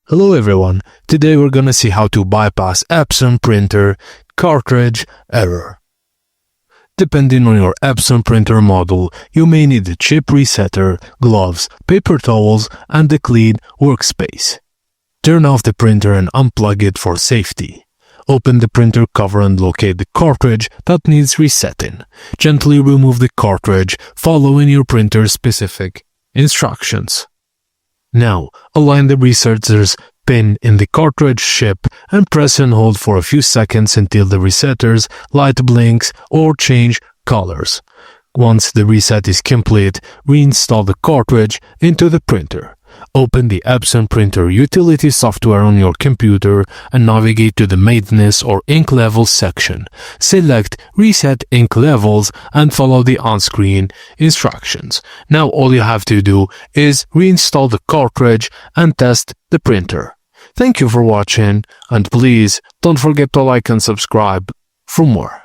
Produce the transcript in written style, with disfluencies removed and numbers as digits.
Hello everyone, today we're gonna see how to bypass Epson printer cartridge error. Depending on your Epson printer model, you may need a chip resetter, gloves, paper towels, and a clean workspace. Turn off the printer and unplug it for safety. Open the printer cover and locate the cartridge that needs resetting. Gently remove the cartridge, following your printer's specific instructions. Now, align the resetter's pin in the cartridge chip and press and hold for a few seconds until the resetter's light blinks or change colors. Once the reset is complete, reinstall the cartridge into the printer. Open the Epson printer utility software on your computer and navigate to the maintenance or ink levels section. Select Reset Ink Levels and follow the on-screen instructions. Now all you have to do is reinstall the cartridge and test the printer. Thank you for watching, and please don't forget to like and subscribe for more.